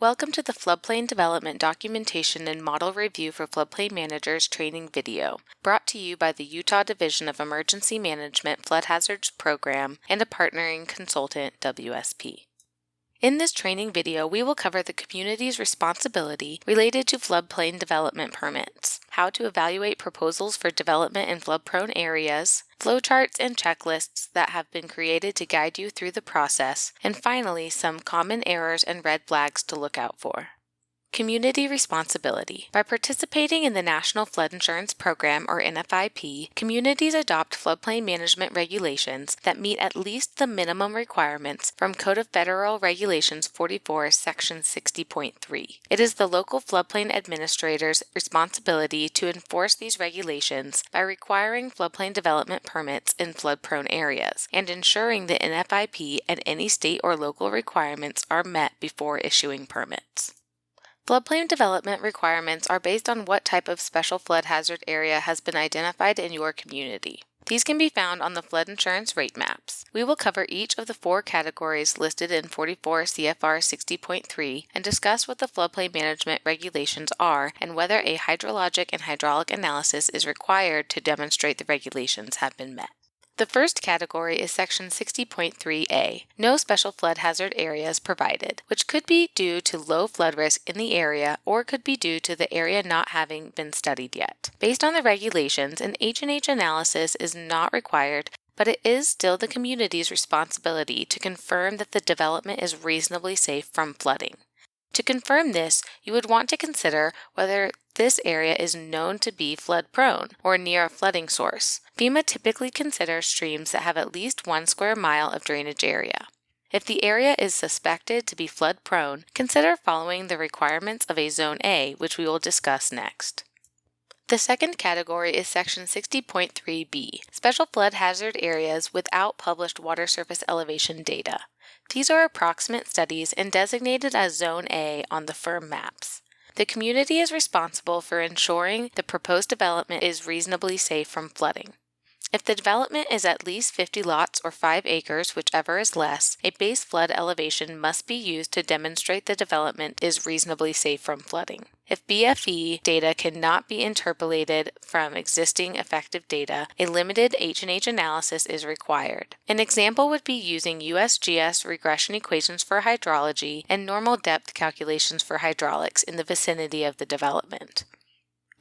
Welcome to the Floodplain Development Documentation and Model Review for Floodplain Managers training video, brought to you by the Utah Division of Emergency Management Flood Hazards Program and a partnering consultant, WSP. In this training video, we will cover the community's responsibility related to floodplain development permits, how to evaluate proposals for development in flood-prone areas, flowcharts and checklists that have been created to guide you through the process, and finally, some common errors and red flags to look out for. Community responsibility. By participating in the National Flood Insurance Program, or NFIP, communities adopt floodplain management regulations that meet at least the minimum requirements from Code of Federal Regulations 44, Section 60.3. It is the local floodplain administrator's responsibility to enforce these regulations by requiring floodplain development permits in flood-prone areas and ensuring the NFIP and any state or local requirements are met before issuing permits. Floodplain development requirements are based on what type of special flood hazard area has been identified in your community. These can be found on the flood insurance rate maps. We will cover each of the four categories listed in 44 CFR 60.3 and discuss what the floodplain management regulations are and whether a hydrologic and hydraulic analysis is required to demonstrate the regulations have been met. The first category is Section 60.3a, no special flood hazard areas provided, which could be due to low flood risk in the area or could be due to the area not having been studied yet. Based on the regulations, an H&H analysis is not required, but it is still the community's responsibility to confirm that the development is reasonably safe from flooding. To confirm this, you would want to consider whether this area is known to be flood-prone or near a flooding source. FEMA typically considers streams that have at least 1 square mile of drainage area. If the area is suspected to be flood-prone, consider following the requirements of a Zone A, which we will discuss next. The second category is Section 60.3b, special flood hazard areas without published water surface elevation data. These are approximate studies and designated as Zone A on the firm maps. The community is responsible for ensuring the proposed development is reasonably safe from flooding. If the development is at least 50 lots or 5 acres, whichever is less, a base flood elevation must be used to demonstrate the development is reasonably safe from flooding. If BFE data cannot be interpolated from existing effective data, a limited H&H analysis is required. An example would be using USGS regression equations for hydrology and normal depth calculations for hydraulics in the vicinity of the development.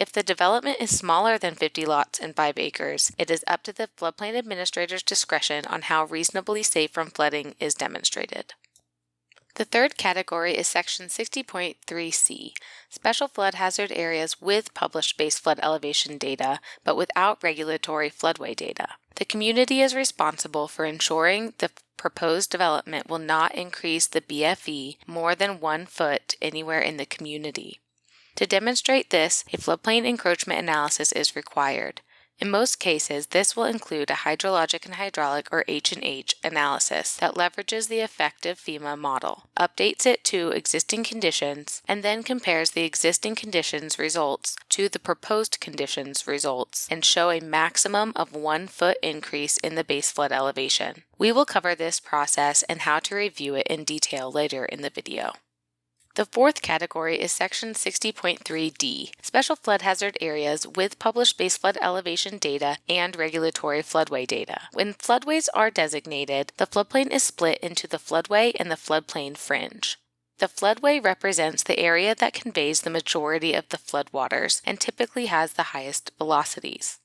If the development is smaller than 50 lots and 5 acres, it is up to the floodplain administrator's discretion on how reasonably safe from flooding is demonstrated. The third category is Section 60.3c, special flood hazard areas with published base flood elevation data, but without regulatory floodway data. The community is responsible for ensuring the proposed development will not increase the BFE more than 1 foot anywhere in the community. To demonstrate this, a floodplain encroachment analysis is required. In most cases, this will include a hydrologic and hydraulic or H&H analysis that leverages the effective FEMA model, updates it to existing conditions, and then compares the existing conditions results to the proposed conditions results and show a maximum of 1 foot increase in the base flood elevation. We will cover this process and how to review it in detail later in the video. The fourth category is Section 60.3d, special flood hazard areas with published base flood elevation data and regulatory floodway data. When floodways are designated, the floodplain is split into the floodway and the floodplain fringe. The floodway represents the area that conveys the majority of the floodwaters and typically has the highest velocities.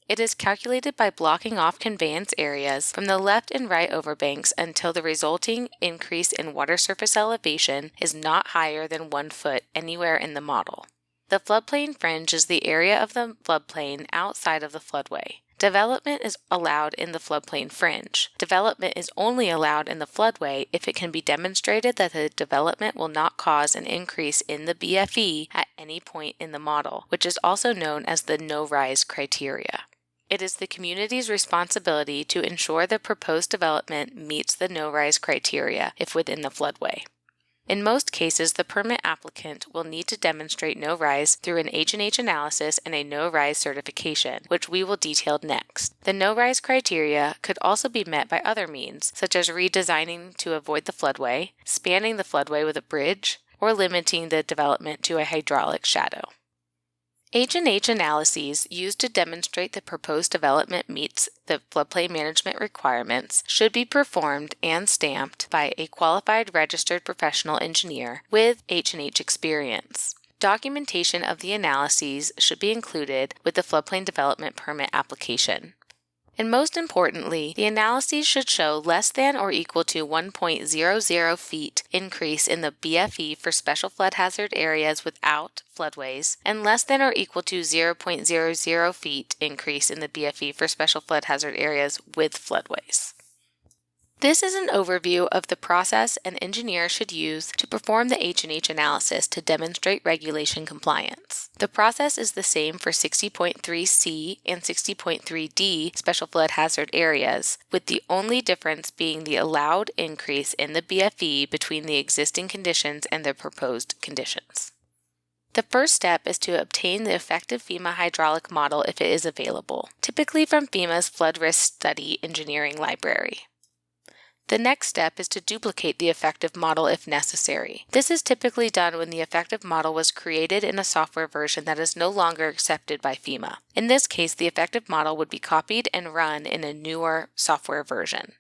It is calculated by blocking off conveyance areas from the left and right overbanks until the resulting increase in water surface elevation is not higher than 1 foot anywhere in the model. The floodplain fringe is the area of the floodplain outside of the floodway. Development is allowed in the floodplain fringe. Development is only allowed in the floodway if it can be demonstrated that the development will not cause an increase in the BFE at any point in the model, which is also known as the no-rise criteria. It is the community's responsibility to ensure the proposed development meets the no-rise criteria if within the floodway. In most cases, the permit applicant will need to demonstrate no-rise through an H&H analysis and a no-rise certification, which we will detail next. The no-rise criteria could also be met by other means, such as redesigning to avoid the floodway, spanning the floodway with a bridge, or limiting the development to a hydraulic shadow. H&H analyses used to demonstrate the proposed development meets the floodplain management requirements should be performed and stamped by a qualified registered professional engineer with H&H experience. Documentation of the analyses should be included with the floodplain development permit application. And most importantly, the analyses should show less than or equal to 1.00 feet increase in the BFE for special flood hazard areas without floodways, and less than or equal to 0.00 feet increase in the BFE for special flood hazard areas with floodways. This is an overview of the process an engineer should use to perform the H&H analysis to demonstrate regulation compliance. The process is the same for 60.3C and 60.3D special flood hazard areas, with the only difference being the allowed increase in the BFE between the existing conditions and the proposed conditions. The first step is to obtain the effective FEMA hydraulic model if it is available, typically from FEMA's Flood Risk Study Engineering Library. The next step is to duplicate the effective model if necessary. This is typically done when the effective model was created in a software version that is no longer accepted by FEMA. In this case, the effective model would be copied and run in a newer software version.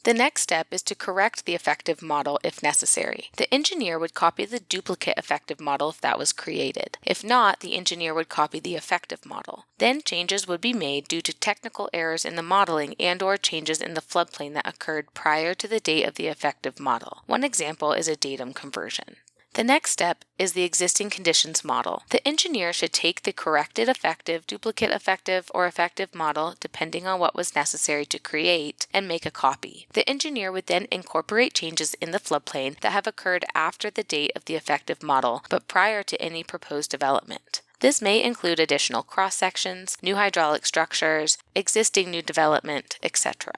The next step is to correct the effective model if necessary. The engineer would copy the duplicate effective model if that was created. If not, the engineer would copy the effective model. Then changes would be made due to technical errors in the modeling and/or changes in the floodplain that occurred prior to the date of the effective model. One example is a datum conversion. The next step is the existing conditions model. The engineer should take the corrected effective, duplicate effective, or effective model, depending on what was necessary to create, and make a copy. The engineer would then incorporate changes in the floodplain that have occurred after the date of the effective model, but prior to any proposed development. This may include additional cross-sections, new hydraulic structures, existing new development, etc.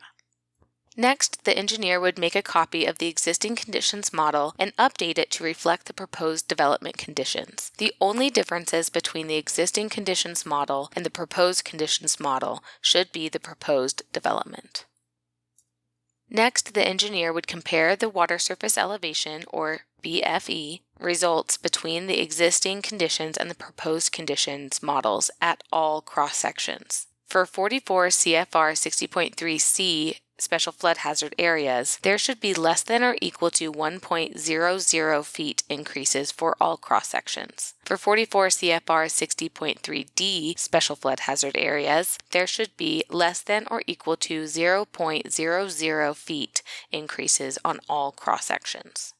Next, the engineer would make a copy of the existing conditions model and update it to reflect the proposed development conditions. The only differences between the existing conditions model and the proposed conditions model should be the proposed development. Next, the engineer would compare the water surface elevation, or BFE, results between the existing conditions and the proposed conditions models at all cross-sections. For 44 CFR 60.3C special flood hazard areas, there should be less than or equal to 1.00 feet increases for all cross-sections. For 44 CFR 60.3D special flood hazard areas, there should be less than or equal to 0.00 feet increases on all cross-sections.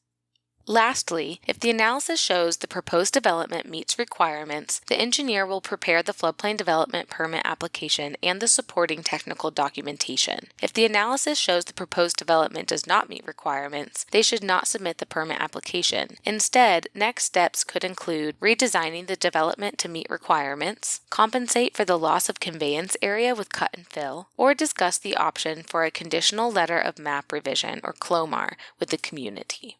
Lastly, if the analysis shows the proposed development meets requirements, the engineer will prepare the floodplain development permit application and the supporting technical documentation. If the analysis shows the proposed development does not meet requirements, they should not submit the permit application. Instead, next steps could include redesigning the development to meet requirements, compensate for the loss of conveyance area with cut and fill, or discuss the option for a conditional letter of map revision, or CLOMAR, with the community.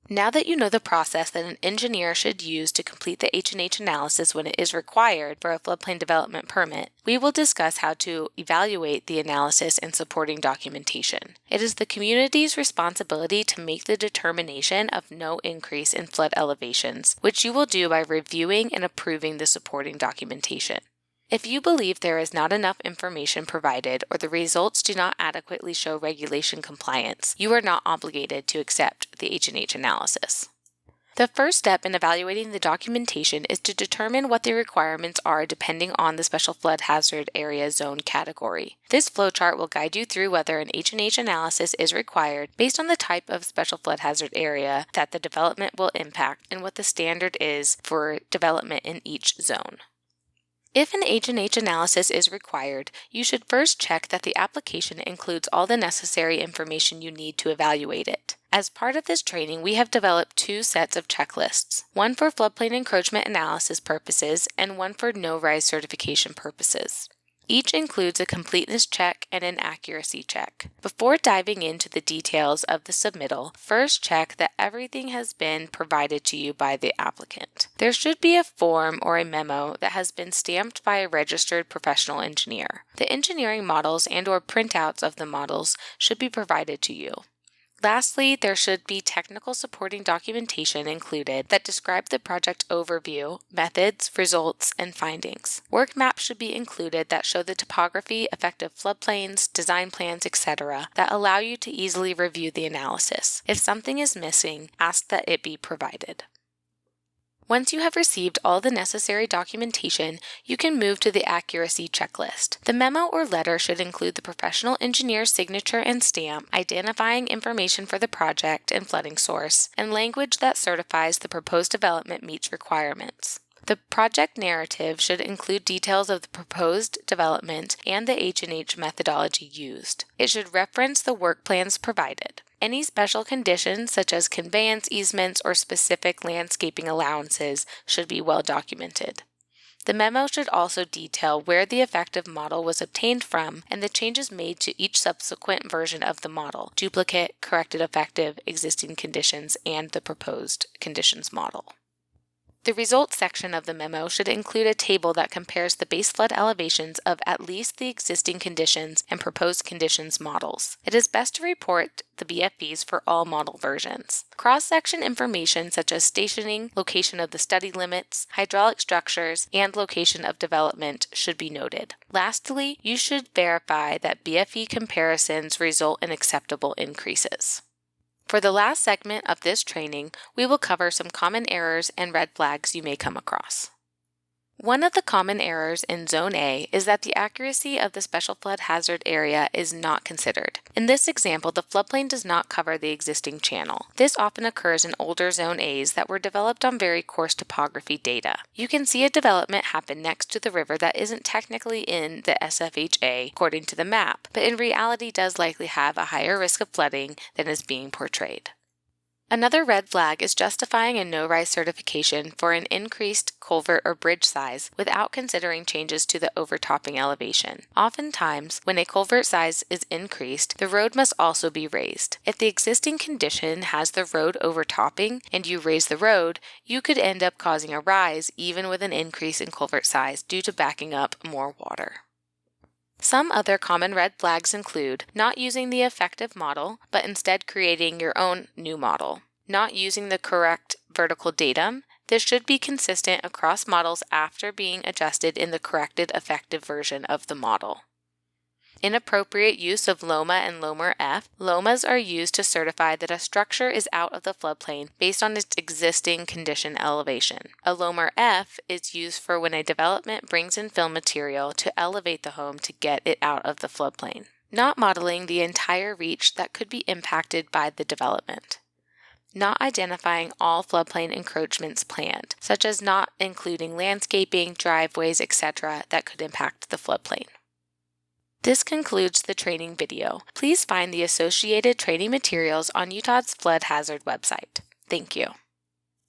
Now that you know the process that an engineer should use to complete the H&H analysis when it is required for a floodplain development permit, we will discuss how to evaluate the analysis and supporting documentation. It is the community's responsibility to make the determination of no increase in flood elevations, which you will do by reviewing and approving the supporting documentation. If you believe there is not enough information provided or the results do not adequately show regulation compliance, you are not obligated to accept the H&H analysis. The first step in evaluating the documentation is to determine what the requirements are depending on the special flood hazard area zone category. This flowchart will guide you through whether an H&H analysis is required based on the type of special flood hazard area that the development will impact and what the standard is for development in each zone. If an H&H analysis is required, you should first check that the application includes all the necessary information you need to evaluate it. As part of this training, we have developed two sets of checklists, one for floodplain encroachment analysis purposes and one for no-rise certification purposes. Each includes a completeness check and an accuracy check. Before diving into the details of the submittal, first check that everything has been provided to you by the applicant. There should be a form or a memo that has been stamped by a registered professional engineer. The engineering models and/or printouts of the models should be provided to you. Lastly, there should be technical supporting documentation included that describe the project overview, methods, results, and findings. Work maps should be included that show the topography, effective floodplains, design plans, etc. that allow you to easily review the analysis. If something is missing, ask that it be provided. Once you have received all the necessary documentation, you can move to the accuracy checklist. The memo or letter should include the professional engineer's signature and stamp, identifying information for the project and flooding source, and language that certifies the proposed development meets requirements. The project narrative should include details of the proposed development and the H&H methodology used. It should reference the work plans provided. Any special conditions, such as conveyance easements or specific landscaping allowances, should be well documented. The memo should also detail where the effective model was obtained from and the changes made to each subsequent version of the model: duplicate, corrected effective, existing conditions, and the proposed conditions model. The results section of the memo should include a table that compares the base flood elevations of at least the existing conditions and proposed conditions models. It is best to report the BFEs for all model versions. Cross-section information such as stationing, location of the study limits, hydraulic structures, and location of development should be noted. Lastly, you should verify that BFE comparisons result in acceptable increases. For the last segment of this training, we will cover some common errors and red flags you may come across. One of the common errors in Zone A is that the accuracy of the special flood hazard area is not considered. In this example, the floodplain does not cover the existing channel. This often occurs in older Zone A's that were developed on very coarse topography data. You can see a development happen next to the river that isn't technically in the SFHA according to the map, but in reality does likely have a higher risk of flooding than is being portrayed. Another red flag is justifying a no-rise certification for an increased culvert or bridge size without considering changes to the overtopping elevation. Oftentimes, when a culvert size is increased, the road must also be raised. If the existing condition has the road overtopping and you raise the road, you could end up causing a rise even with an increase in culvert size due to backing up more water. Some other common red flags include not using the effective model, but instead creating your own new model. Not using the correct vertical datum. This should be consistent across models after being adjusted in the corrected effective version of the model. Inappropriate use of LOMA and LOMER F. LOMAs are used to certify that a structure is out of the floodplain based on its existing condition elevation. A LOMER F is used for when a development brings in fill material to elevate the home to get it out of the floodplain. Not modeling the entire reach that could be impacted by the development. Not identifying all floodplain encroachments planned, such as not including landscaping, driveways, etc. that could impact the floodplain. This concludes the training video. Please find the associated training materials on Utah's flood hazard website. Thank you.